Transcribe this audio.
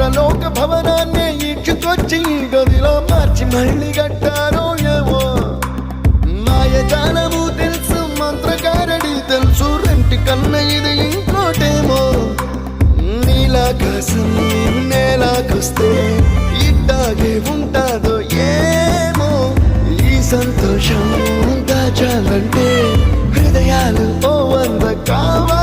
పరలోక భవనాన్ని ఈడ్చుకొచ్చి గదిలో మార్చి మళ్ళీ కట్టారో ఏమో మాయజాలము తెలుసు మంత్రకారడి తెలుసు రెంటి కన్న ఇది ఇంకోటేమో నీలాకాశం నేలాకొస్తే ఇట్టాగే ఉంటాదో ఏమో ఈ సంతోషం దాచాలంటే హృదయాలు ఓ వంద కావాలి